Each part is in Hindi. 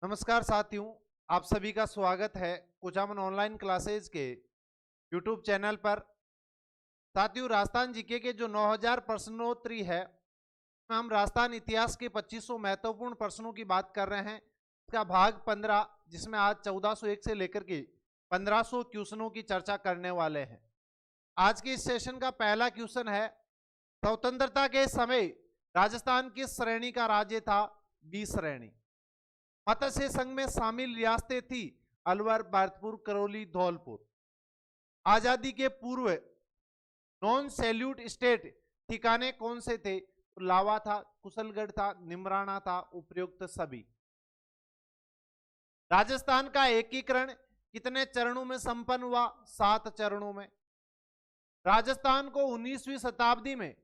नमस्कार साथियों, आप सभी का स्वागत है कुचामन ऑनलाइन क्लासेज के यूट्यूब चैनल पर। साथियों, राजस्थान जीके के जो 9000 प्रश्नोत्तरी है, हम राजस्थान इतिहास के 2500 महत्वपूर्ण प्रश्नों की बात कर रहे हैं। इसका भाग 15, जिसमें आज 1401 से लेकर के 1500 क्वेश्चनों की चर्चा करने वाले हैं। आज के इस सेशन का पहला क्वेश्चन है, स्वतंत्रता के समय राजस्थान किस श्रेणी का राज्य था? बी श्रेणी। मत्स्य संघ में शामिल रियासतें थी अलवर, भरतपुर, करौली, धौलपुर। आजादी के पूर्व नॉन सैल्यूट स्टेट ठिकाने कौन से थे? लावा था, कुशलगढ़ था, निमराना था, उपर्युक्त सभी। राजस्थान का एकीकरण कितने चरणों में संपन्न हुआ? 7 चरणों में। राजस्थान को 19वीं शताब्दी में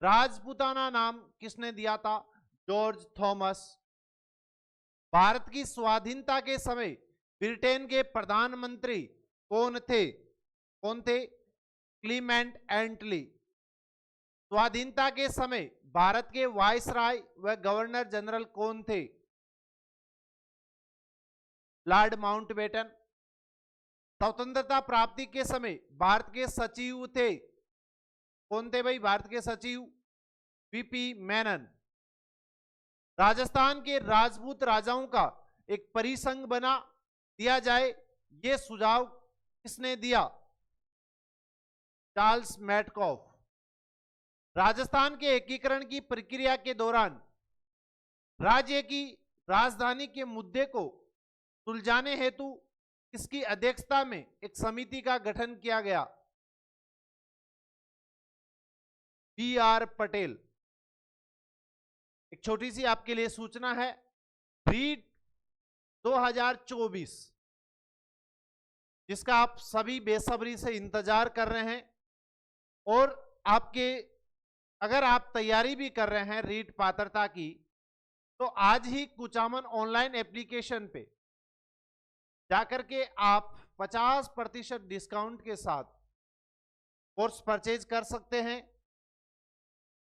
राजपूताना नाम किसने दिया था? George Thomas. भारत की स्वाधीनता के समय ब्रिटेन के प्रधानमंत्री कौन थे? क्लीमेंट एटली। स्वाधीनता के समय भारत के वायसराय व गवर्नर जनरल कौन थे? Lord Mountbatten. स्वतंत्रता प्राप्ति के समय भारत के सचिव थे, कौन थे भाई भारत के सचिव? वीपी मेनन। राजस्थान के राजपूत राजाओं का एक परिसंघ बना दिया जाए, यह सुझाव किसने दिया? Charles Metcalfe. राजस्थान के एकीकरण की प्रक्रिया के दौरान राज्य की राजधानी के मुद्दे को सुलझाने हेतु किसकी अध्यक्षता में एक समिति का गठन किया गया? बी.आर. पटेल। एक छोटी सी आपके लिए सूचना है, रीट 2024, जिसका आप सभी बेसब्री से इंतजार कर रहे हैं, और अगर आप तैयारी भी कर रहे हैं रीट पात्रता की, तो आज ही कुचामन ऑनलाइन एप्लीकेशन पे जाकर के आप 50% डिस्काउंट के साथ कोर्स परचेज कर सकते हैं,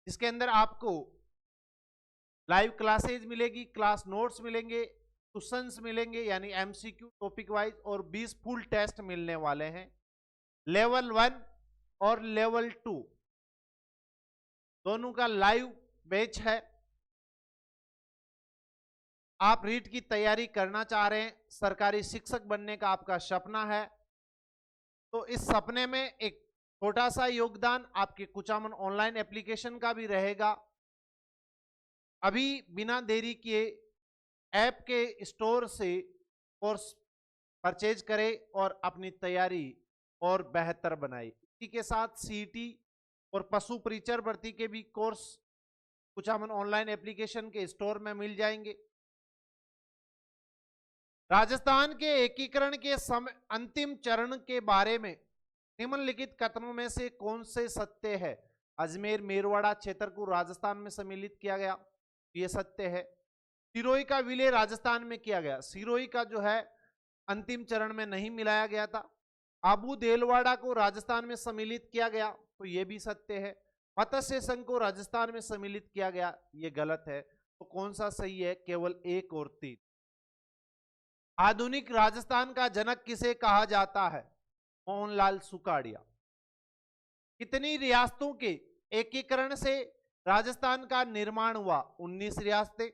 जिसके अंदर आपको लाइव क्लासेज मिलेगी, क्लास नोट्स मिलेंगे, क्वेश्चंस मिलेंगे यानी एमसीक्यू टॉपिक वाइज, और 20 फुल टेस्ट मिलने वाले हैं। लेवल 1 और लेवल 2 दोनों का लाइव बैच है। आप रीट की तैयारी करना चाह रहे हैं, सरकारी शिक्षक बनने का आपका सपना है, तो इस सपने में एक छोटा सा योगदान आपके कुचामन ऑनलाइन एप्लीकेशन का भी रहेगा। अभी बिना देरी किए ऐप के स्टोर से कोर्स परचेज करें और अपनी तैयारी और बेहतर बनाए। इसी के साथ सीईटी और पशु परिचर भर्ती के भी कोर्स कुचामन ऑनलाइन एप्लीकेशन के स्टोर में मिल जाएंगे। राजस्थान के एकीकरण के समय अंतिम चरण के बारे में निम्नलिखित कथनों में से कौन से सत्य है? अजमेर मेरवाड़ा क्षेत्र को राजस्थान में सम्मिलित किया गया, ये सत्य है। सिरोही का विलय राजस्थान में किया गया, सिरोही का जो है अंतिम चरण में नहीं मिलाया गया था। आबू देलवाड़ा को राजस्थान में सम्मिलित किया गया, तो यह भी सत्य है। मत्स्य संघ को राजस्थान में सम्मिलित किया गया, यह गलत है। तो कौन सा सही है? केवल 1 और 3। आधुनिक राजस्थान का जनक किसे कहा जाता है? मोहनलाल सुखाड़िया। कितनी रियासतों के एकीकरण से राजस्थान का निर्माण हुआ? 19 रियासतें।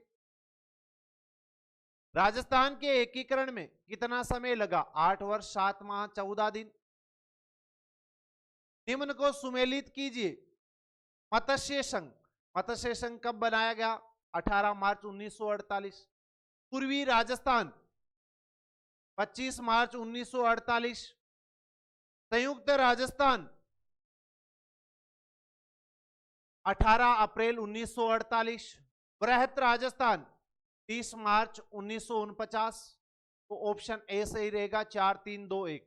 राजस्थान के एकीकरण में कितना समय लगा? 8 वर्ष 7 माह 14 दिन। निम्न को सुमेलित कीजिए। मत्स्य संघ, मत्स्य संघ कब बनाया गया? 18 मार्च 1948। पूर्वी राजस्थान 25 मार्च 1948। संयुक्त राजस्थान 18 अप्रैल 1948। बृहत राजस्थान 30 मार्च 1949। तो ऑप्शन ए सही रहेगा, 4 3 2 1।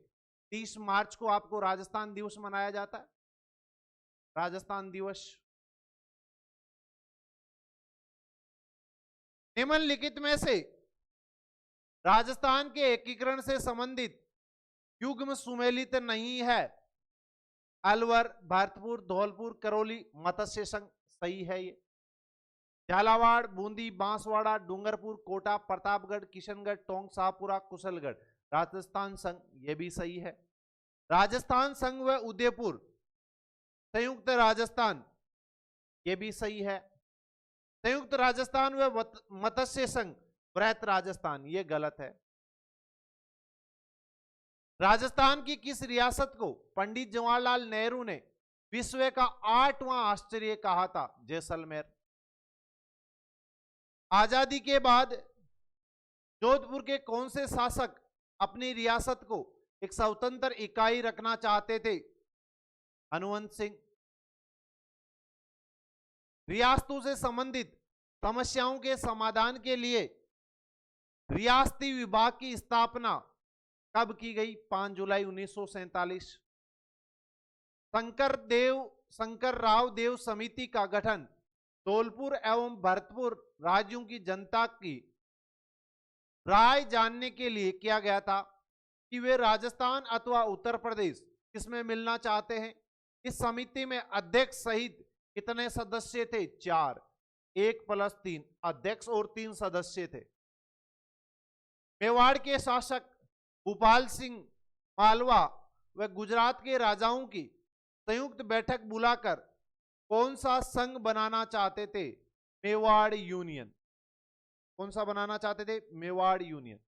30 मार्च को आपको राजस्थान दिवस मनाया जाता है, राजस्थान दिवस। निम्नलिखित में से राजस्थान के एकीकरण से संबंधित युग्म सुमेलित नहीं है? अलवर, भरतपुर, धौलपुर, करौली, मत्स्य संघ। सही है ये। झालावाड़, बूंदी, बांसवाड़ा, डूंगरपुर, कोटा, प्रतापगढ़, किशनगढ़, टोंक, शाहपुरा, कुशलगढ़। राजस्थान संघ, ये भी सही है। राजस्थान संघ व उदयपुर, संयुक्त राजस्थान, ये भी सही है। संयुक्त राजस्थान व मत्स्य संघ, वृहत राजस्थान, ये गलत है। राजस्थान की किस रियासत को पंडित जवाहरलाल नेहरू ने विश्व का 8वां आश्चर्य कहा था? जैसलमेर। आजादी के बाद जोधपुर के कौन से शासक अपनी रियासत को एक स्वतंत्र इकाई रखना चाहते थे? हनुमंत सिंह। रियासतों से संबंधित समस्याओं के समाधान के लिए रियासती विभाग की स्थापना कब की गई? 5 जुलाई 1947। शंकर राव देव समिति का गठन धौलपुर एवं भरतपुर राज्यों की जनता की राय जानने के लिए किया गया था कि वे राजस्थान अथवा उत्तर प्रदेश किसमें मिलना चाहते हैं। इस समिति में अध्यक्ष सहित कितने सदस्य थे? 4। 1 + 3, अध्यक्ष और 3 सदस्य थे। मेवाड़ के शासक भूपाल सिंह मालवा व गुजरात के राजाओं की संयुक्त बैठक बुलाकर कौन सा संघ बनाना चाहते थे? मेवाड़ यूनियन। कौन सा बनाना चाहते थे? मेवाड़ यूनियन।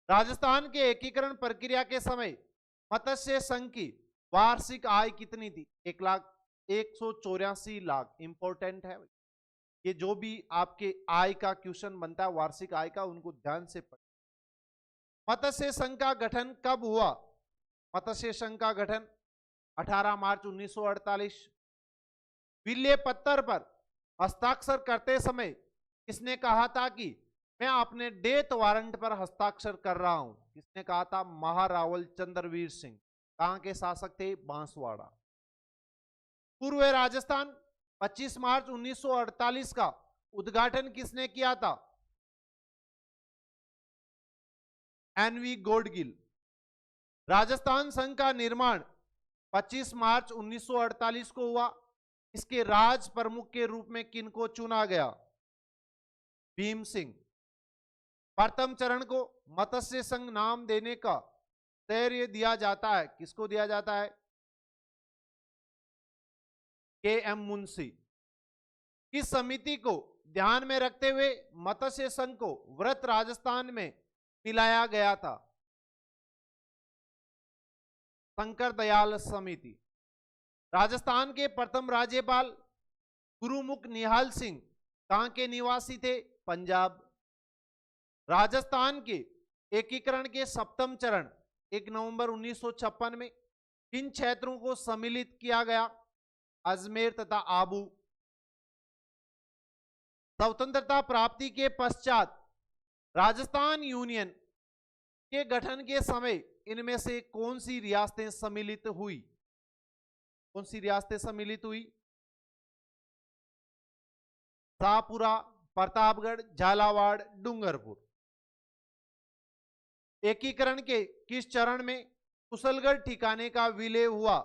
राजस्थान के एकीकरण प्रक्रिया के समय मत्स्य संघ की वार्षिक आय कितनी थी? 1,184 लाख। इंपॉर्टेंट है ये, जो भी आपके आय का क्वेश्चन बनता है वार्षिक आय का, उनको ध्यान से पढ़ें। मत्स्य संघ का गठन कब हुआ? मत्स्य संघ का गठन 18 मार्च 1948। विल्य पत्थर पर हस्ताक्षर करते समय किसने कहा था कि मैं अपने डेथ वारंट पर हस्ताक्षर कर रहा हूं? किसने कहा था? महारावल चंद्रवीर सिंह। कहां के शासक थे? बांसवाड़ा। पूर्व राजस्थान 25 मार्च 1948 का उद्घाटन किसने किया था? एनवी गॉडगिल। राजस्थान संघ का निर्माण 25 मार्च 1948 को हुआ। इसके राज प्रमुख के रूप में किनको चुना गया? भीम सिंह। प्रथम चरण को मत्स्य संघ नाम देने का श्रेय दिया जाता है, किसको दिया जाता है? के.एम. मुंशी। इस समिति को ध्यान में रखते हुए मत्स्य संघ को वृहत राजस्थान में मिलाया गया था? शंकर दयाल समिति। राजस्थान के प्रथम राज्यपाल गुरुमुख निहाल सिंह कहां के निवासी थे? पंजाब। राजस्थान के एकीकरण के 7वें चरण 1 नवंबर 1956 में किन क्षेत्रों को सम्मिलित किया गया? अजमेर तथा आबू। स्वतंत्रता प्राप्ति के पश्चात राजस्थान यूनियन के गठन के समय इनमें से कौन सी रियासतें सम्मिलित हुई? कौन सी रियासतें सम्मिलित हुई? शाहपुरा, प्रतापगढ़, झालावाड़, डूंगरपुर। एकीकरण के किस चरण में कुशलगढ़ ठिकाने का विलय हुआ?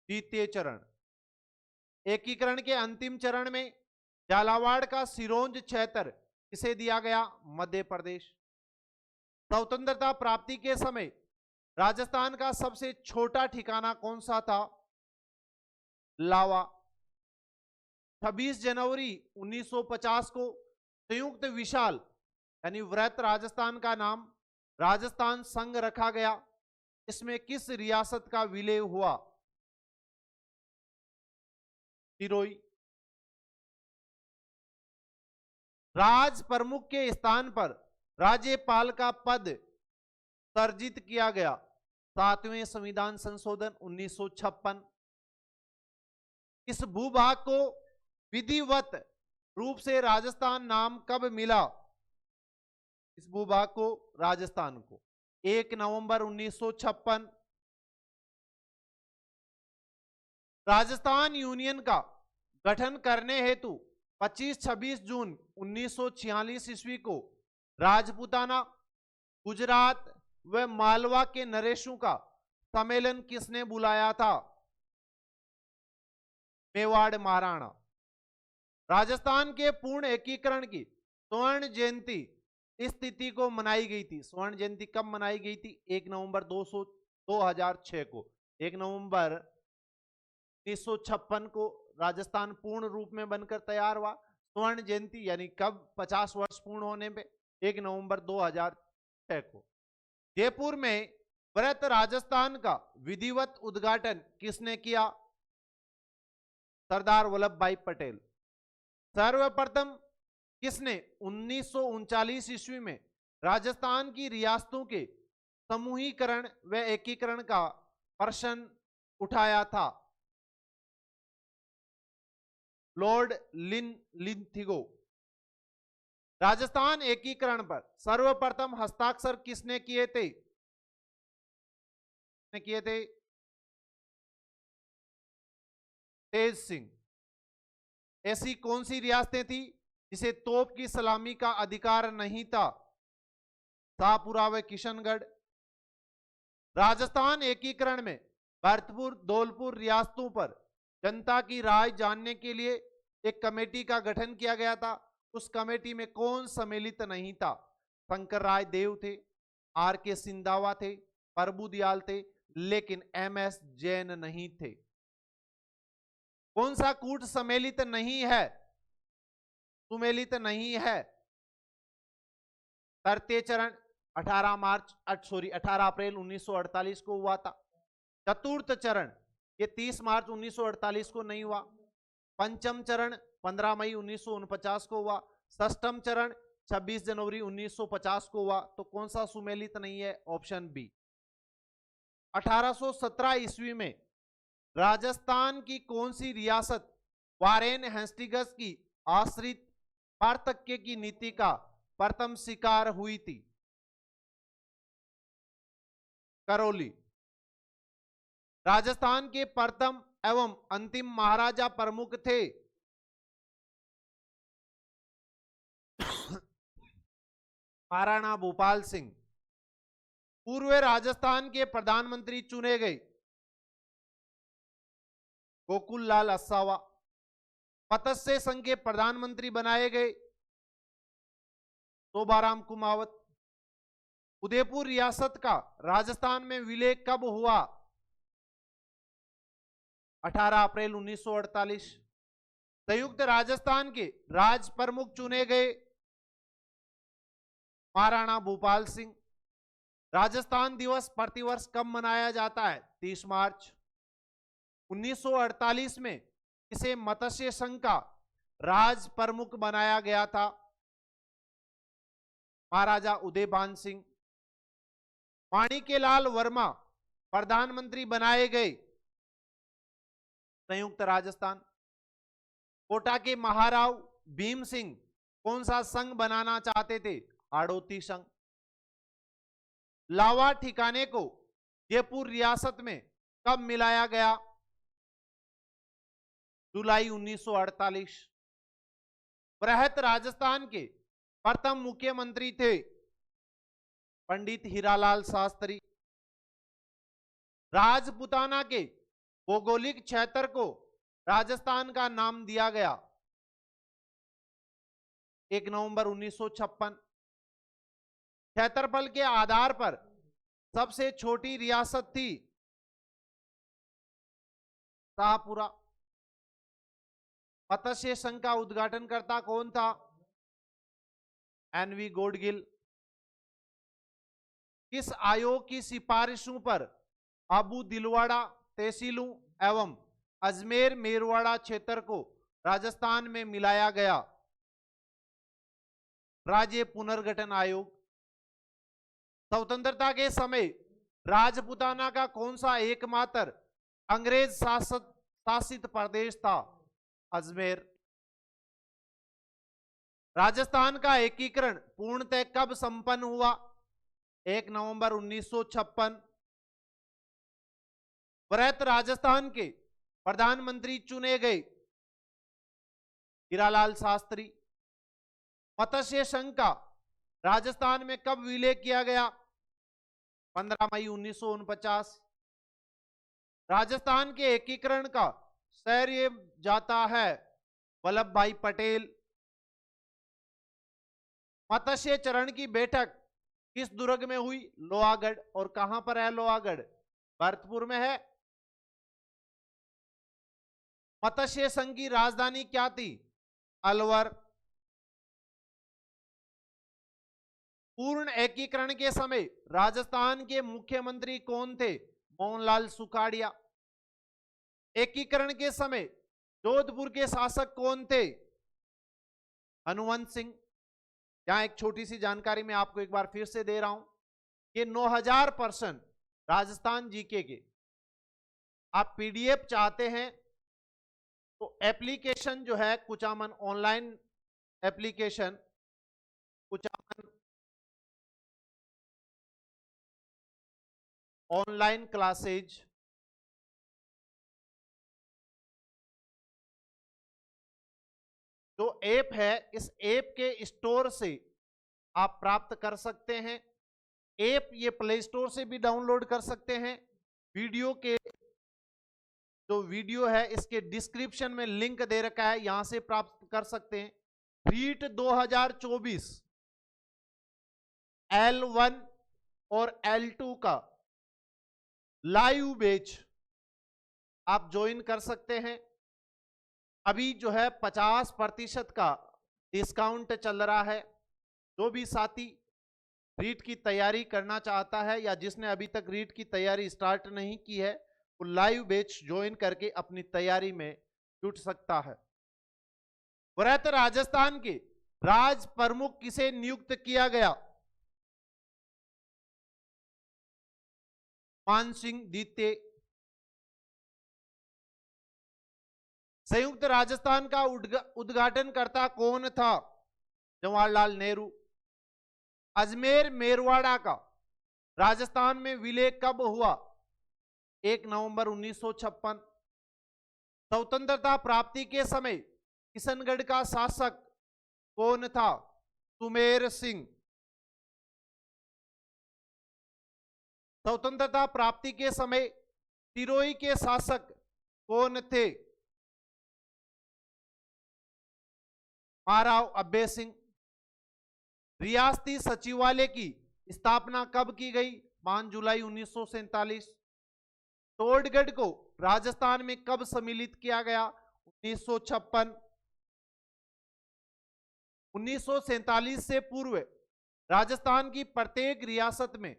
द्वितीय चरण। एकीकरण के अंतिम चरण में झालावाड़ का सिरोंज क्षेत्र किसे दिया गया? मध्य प्रदेश। स्वतंत्रता प्राप्ति के समय राजस्थान का सबसे छोटा ठिकाना कौन सा था? लावा। 26 जनवरी 1950 को संयुक्त विशाल यानी वृहत राजस्थान का नाम राजस्थान संघ रखा गया। इसमें किस रियासत का विलय हुआ? सिरोही। राज प्रमुख के स्थान पर राज्यपाल का पद सर्जित किया गया। 7वें संविधान संशोधन 1956। इस भूभाग को विधिवत रूप से राजस्थान नाम कब मिला? इस भूभाग को, राजस्थान को, 1 नवंबर 1956। राजस्थान यूनियन का गठन करने हेतु 25-26 जून 1946 ईस्वी को राजपूताना, गुजरात व मालवा के नरेशों का सम्मेलन किसने बुलाया था? मेवाड़ महाराणा। राजस्थान के पूर्ण एकीकरण की स्वर्ण जयंती इस तिथि को मनाई गई थी। स्वर्ण जयंती कब मनाई गई थी? 1 नवंबर 2006 को। 1 नवंबर 1956 को राजस्थान पूर्ण रूप में बनकर तैयार हुआ। स्वर्ण जयंती यानी कब? 50 वर्ष पूर्ण होने पे 1 नवंबर 2006 को। जयपुर में व्रत राजस्थान का विधिवत उद्घाटन किसने किया? सरदार वल्लभ भाई पटेल। सर्वप्रथम किसने 1939 ईस्वी में राजस्थान की रियासतों के समूहीकरण व एकीकरण का प्रश्न उठाया था? लॉर्ड लिंथिगो। राजस्थान एकीकरण पर सर्वप्रथम हस्ताक्षर किसने किए थे? तेज सिंह। ऐसी कौन सी रियासतें थी जिसे तोप की सलामी का अधिकार नहीं था? शाहपुरा व किशनगढ़। राजस्थान एकीकरण में भरतपुर धौलपुर रियासतों पर जनता की राय जानने के लिए एक कमेटी का गठन किया गया था। उस कमेटी में कौन सम्मिलित नहीं था? शंकर राय देव थे, आर के सिंधावा थे, प्रभु दयाल थे, लेकिन एमएस जैन नहीं थे। कौन सा कूट सम्मिलित नहीं है? सुमेलित नहीं है। तृतीय चरण 18 अप्रैल 1948 को हुआ था। चतुर्थ चरण ये 30 मार्च 1948 को नहीं हुआ। पंचम चरण 15 मई 1949 को हुआ। षष्ठम चरण 26 जनवरी 1950 को हुआ। तो कौन सा सुमेलित नहीं है? Option B. 1817 ईस्वी में राजस्थान की कौन सी रियासत वारेन हेस्टिंग्स की आश्रित पार्थक्य की नीति का प्रथम शिकार हुई थी? करौली। राजस्थान के प्रथम एवं अंतिम महाराजा प्रमुख थे? महाराणा भूपाल सिंह। पूर्व राजस्थान के प्रधानमंत्री चुने गए? गोकुल लाल असावा। मत्स्य संघ के प्रधानमंत्री बनाए गए? शोभाराम कुमावत। उदयपुर रियासत का राजस्थान में विलय कब हुआ? 18 अप्रैल 1948। संयुक्त राजस्थान के राज प्रमुख चुने गए? महाराणा भूपाल सिंह। राजस्थान दिवस प्रतिवर्ष कब मनाया जाता है? 30 मार्च। 1948 में इसे मत्स्य संघ का राज प्रमुख बनाया गया था? महाराजा उदयभान सिंह। माणिक्यलाल वर्मा प्रधानमंत्री बनाए गए? संयुक्त राजस्थान। कोटा के महाराव भीम सिंह कौन सा संघ बनाना चाहते थे? हाड़ौती संघ। लावा ठिकाने को जयपुर रियासत में कब मिलाया गया? जुलाई 1948। बृहत राजस्थान के प्रथम मुख्यमंत्री थे? पंडित हीरालाल शास्त्री। राजपुताना के भौगोलिक क्षेत्र को राजस्थान का नाम दिया गया? 1 नवंबर 1956। क्षेत्रफल के आधार पर सबसे छोटी रियासत थी? शाहपुरा। मत्स्य संघ का उद्घाटनकर्ता कौन था? एनवी गोडगिल। किस आयोग की सिफारिशों पर अबू दिलवाड़ा तहसीलों एवं अजमेर मेरवाड़ा क्षेत्र को राजस्थान में मिलाया गया? राज्य पुनर्गठन आयोग। स्वतंत्रता के समय राजपुताना का कौन सा एकमात्र अंग्रेज शासित प्रदेश था? अजमेर। राजस्थान का एकीकरण पूर्णतः कब संपन्न हुआ? 1 नवंबर 1956। वृहत राजस्थान के प्रधानमंत्री चुने गए? हीरालाल शास्त्री। मत्स्य संघ का राजस्थान में कब विलय किया गया? 15 मई 1949। राजस्थान के एकीकरण का श्रेय जाता है वल्लभ भाई पटेल। मत्स्य चरण की बैठक किस दुर्ग में हुई? लोहागढ़। और कहां पर है लोहागढ़? भरतपुर में है। मत्स्य संघ की राजधानी क्या थी? अलवर। पूर्ण एकीकरण के समय राजस्थान के मुख्यमंत्री कौन थे? मोहनलाल सुखाड़िया। एकीकरण के समय जोधपुर के शासक कौन थे? हनुवंत सिंह। यहां एक छोटी सी जानकारी मैं आपको एक बार फिर से दे रहा हूं कि 9000% राजस्थान जीके के आप पीडीएफ चाहते हैं तो एप्लीकेशन जो है Kuchaman online application, Kuchaman online classes, जो ऐप है इस ऐप के स्टोर से आप प्राप्त कर सकते हैं। ऐप ये प्ले स्टोर से भी डाउनलोड कर सकते हैं। वीडियो के जो वीडियो है इसके डिस्क्रिप्शन में लिंक दे रखा है, यहां से प्राप्त कर सकते हैं। रीट 2024 L1 और L2 का लाइव बैच आप ज्वाइन कर सकते हैं। अभी जो है 50% का डिस्काउंट चल रहा है। जो भी साथी रीट की तैयारी करना चाहता है या जिसने अभी तक रीट की तैयारी स्टार्ट नहीं की है वो लाइव बैच ज्वाइन करके अपनी तैयारी में जुट सकता है। वृहत राजस्थान के राज प्रमुख किसे नियुक्त किया गया? मान सिंह द्वितीय। संयुक्त राजस्थान का उद्घाटनकर्ता कौन था? जवाहरलाल नेहरू। अजमेर मेरवाड़ा का राजस्थान में विलय कब हुआ? 1 नवंबर 1956। स्वतंत्रता प्राप्ति के समय किशनगढ़ का शासक कौन था? सुमेर सिंह। स्वतंत्रता प्राप्ति के समय सिरोही के शासक कौन थे? महाराव अभय सिंह। रियासती सचिवालय की स्थापना कब की गई? 5 जुलाई 1947। टोडगढ़ को राजस्थान में कब सम्मिलित किया गया? 1956। 1947 से पूर्व राजस्थान की प्रत्येक रियासत में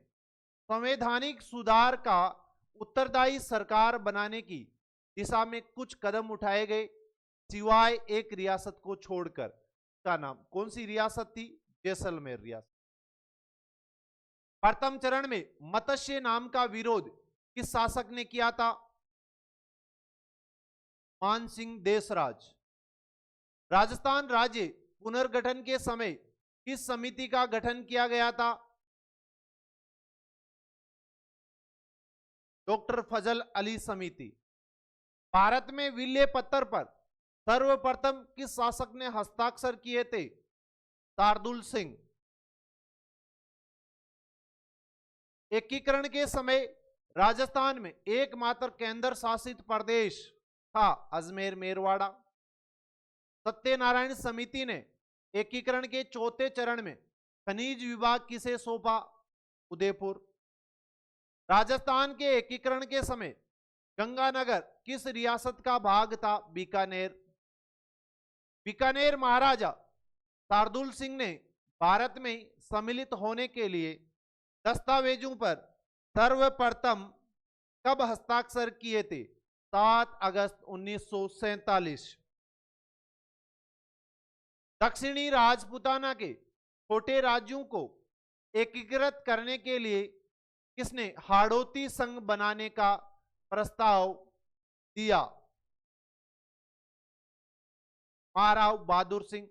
संवैधानिक सुधार का उत्तरदायी सरकार बनाने की दिशा में कुछ कदम उठाए गए, सिवाय एक रियासत को छोड़कर। का नाम कौन सी रियासत थी? जैसलमेर रियासत। प्रथम चरण में मत्स्य नाम का विरोध किस शासक ने किया था? मान सिंह देशराज। राजस्थान राज्य पुनर्गठन के समय किस समिति का गठन किया गया था? डॉक्टर फजल अली समिति। भारत में विलय पत्र पर सर्वप्रथम किस शासक ने हस्ताक्षर किए थे? शार्दुल सिंह। एकीकरण के समय राजस्थान में एकमात्र केंद्र शासित प्रदेश था अजमेर मेरवाड़ा। सत्यनारायण समिति ने एकीकरण के चौथे चरण में खनिज विभाग किसे सौंपा? उदयपुर। राजस्थान के एकीकरण के समय गंगानगर किस रियासत का भाग था? बीकानेर। बीकानेर महाराजा शार्दुल सिंह ने भारत में सम्मिलित होने के लिए दस्तावेजों पर सर्वप्रथम कब हस्ताक्षर किए थे? 7 अगस्त 1947। दक्षिणी राजपूताना के छोटे राज्यों को एकीकृत करने के लिए किसने हाड़ौती संघ बनाने का प्रस्ताव दिया? महाराव बहादुर सिंह।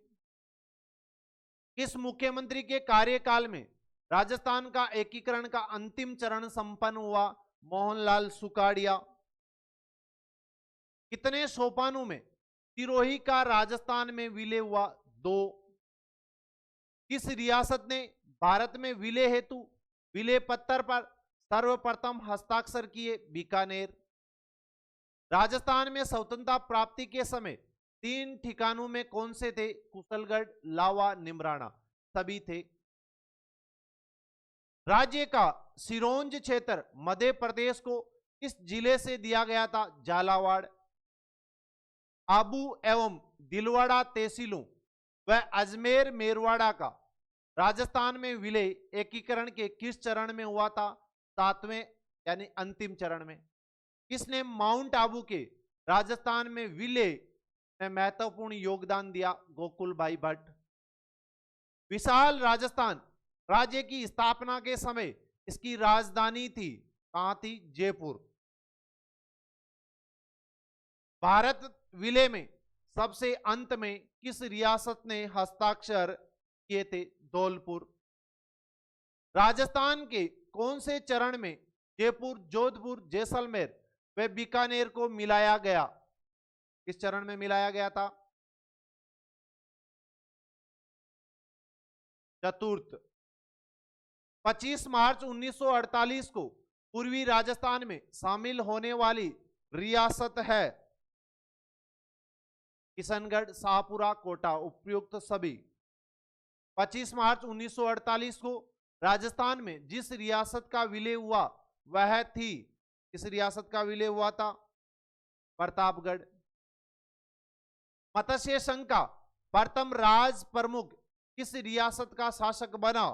किस मुख्यमंत्री के कार्यकाल में राजस्थान का एकीकरण का अंतिम चरण संपन्न हुआ? मोहनलाल सुखाड़िया। कितने सोपानों में सिरोही का राजस्थान में विलय हुआ? 2। किस रियासत ने भारत में विलय हेतु विलय पत्र पर सर्वप्रथम हस्ताक्षर किए? बीकानेर। राजस्थान में स्वतंत्रता प्राप्ति के समय 3 ठिकानों में कौन से थे? कुशलगढ़, लावा, निमराना, सभी थे। राज्य का सिरोंज क्षेत्र मध्य प्रदेश को किस जिले से दिया गया था? झालावाड़। आबू एवं दिलवाड़ा तहसीलों व अजमेर मेरवाड़ा का राजस्थान में विलय एकीकरण के किस चरण में हुआ था? 7वें यानी अंतिम चरण में। किसने माउंट आबू के राजस्थान में विलय में महत्वपूर्ण योगदान दिया? गोकुल भाई भट्ट। विशाल राजस्थान राज्य की स्थापना के समय इसकी राजधानी थी, कहां थी? जयपुर। भारत विलय में सबसे अंत में किस रियासत ने हस्ताक्षर किए थे? धौलपुर। राजस्थान के कौन से चरण में जयपुर, जोधपुर, जैसलमेर व बीकानेर को मिलाया गया? किस चरण में मिलाया गया था? चतुर्थ। 25 मार्च 1948 को पूर्वी राजस्थान में शामिल होने वाली रियासत है? किशनगढ़, शाहपुरा, कोटा, उपयुक्त सभी। 25 मार्च 1948 को राजस्थान में जिस रियासत का विलय हुआ वह थी, किस रियासत का विलय हुआ था? प्रतापगढ़। मत्स्य संघ का प्रथम राज प्रमुख किस रियासत का शासक बना?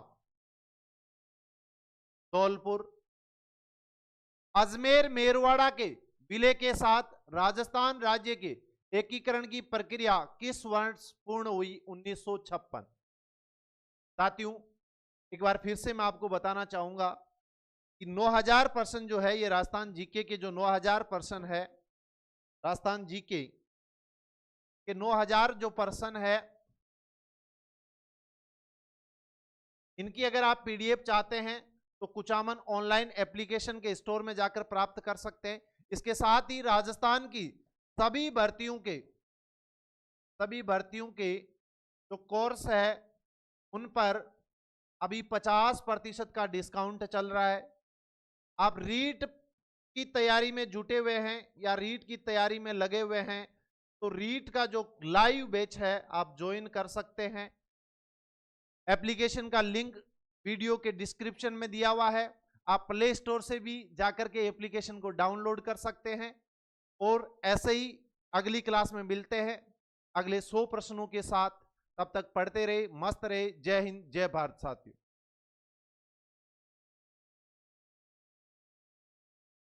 धौलपुर। अजमेर मेरवाड़ा के विलय के साथ राजस्थान राज्य के एकीकरण की प्रक्रिया किस वर्ष पूर्ण हुई? 1956। साथियों, एक बार फिर से मैं आपको बताना चाहूंगा कि 9000 प्रश्न जो है, ये राजस्थान जीके के जो 9000 प्रश्न है, राजस्थान जीके के 9000 जो प्रश्न है, इनकी अगर आप पीडीएफ चाहते हैं तो कुचामन ऑनलाइन एप्लीकेशन के स्टोर में जाकर प्राप्त कर सकते हैं। इसके साथ ही राजस्थान की सभी भर्तियों के जो कोर्स है उन पर अभी 50% का डिस्काउंट चल रहा है। आप रीट की तैयारी में जुटे हुए हैं या रीट की तैयारी में लगे हुए हैं तो रीट का जो लाइव बैच है आप ज्वाइन कर सकते हैं। एप्लीकेशन का लिंक वीडियो के डिस्क्रिप्शन में दिया हुआ है। आप प्ले स्टोर से भी जाकर के एप्लीकेशन को डाउनलोड कर सकते हैं। और ऐसे ही अगली क्लास में मिलते हैं अगले 100 प्रश्नों के साथ। तब तक पढ़ते रहे, मस्त रहे। जय हिंद, जय भारत साथियों।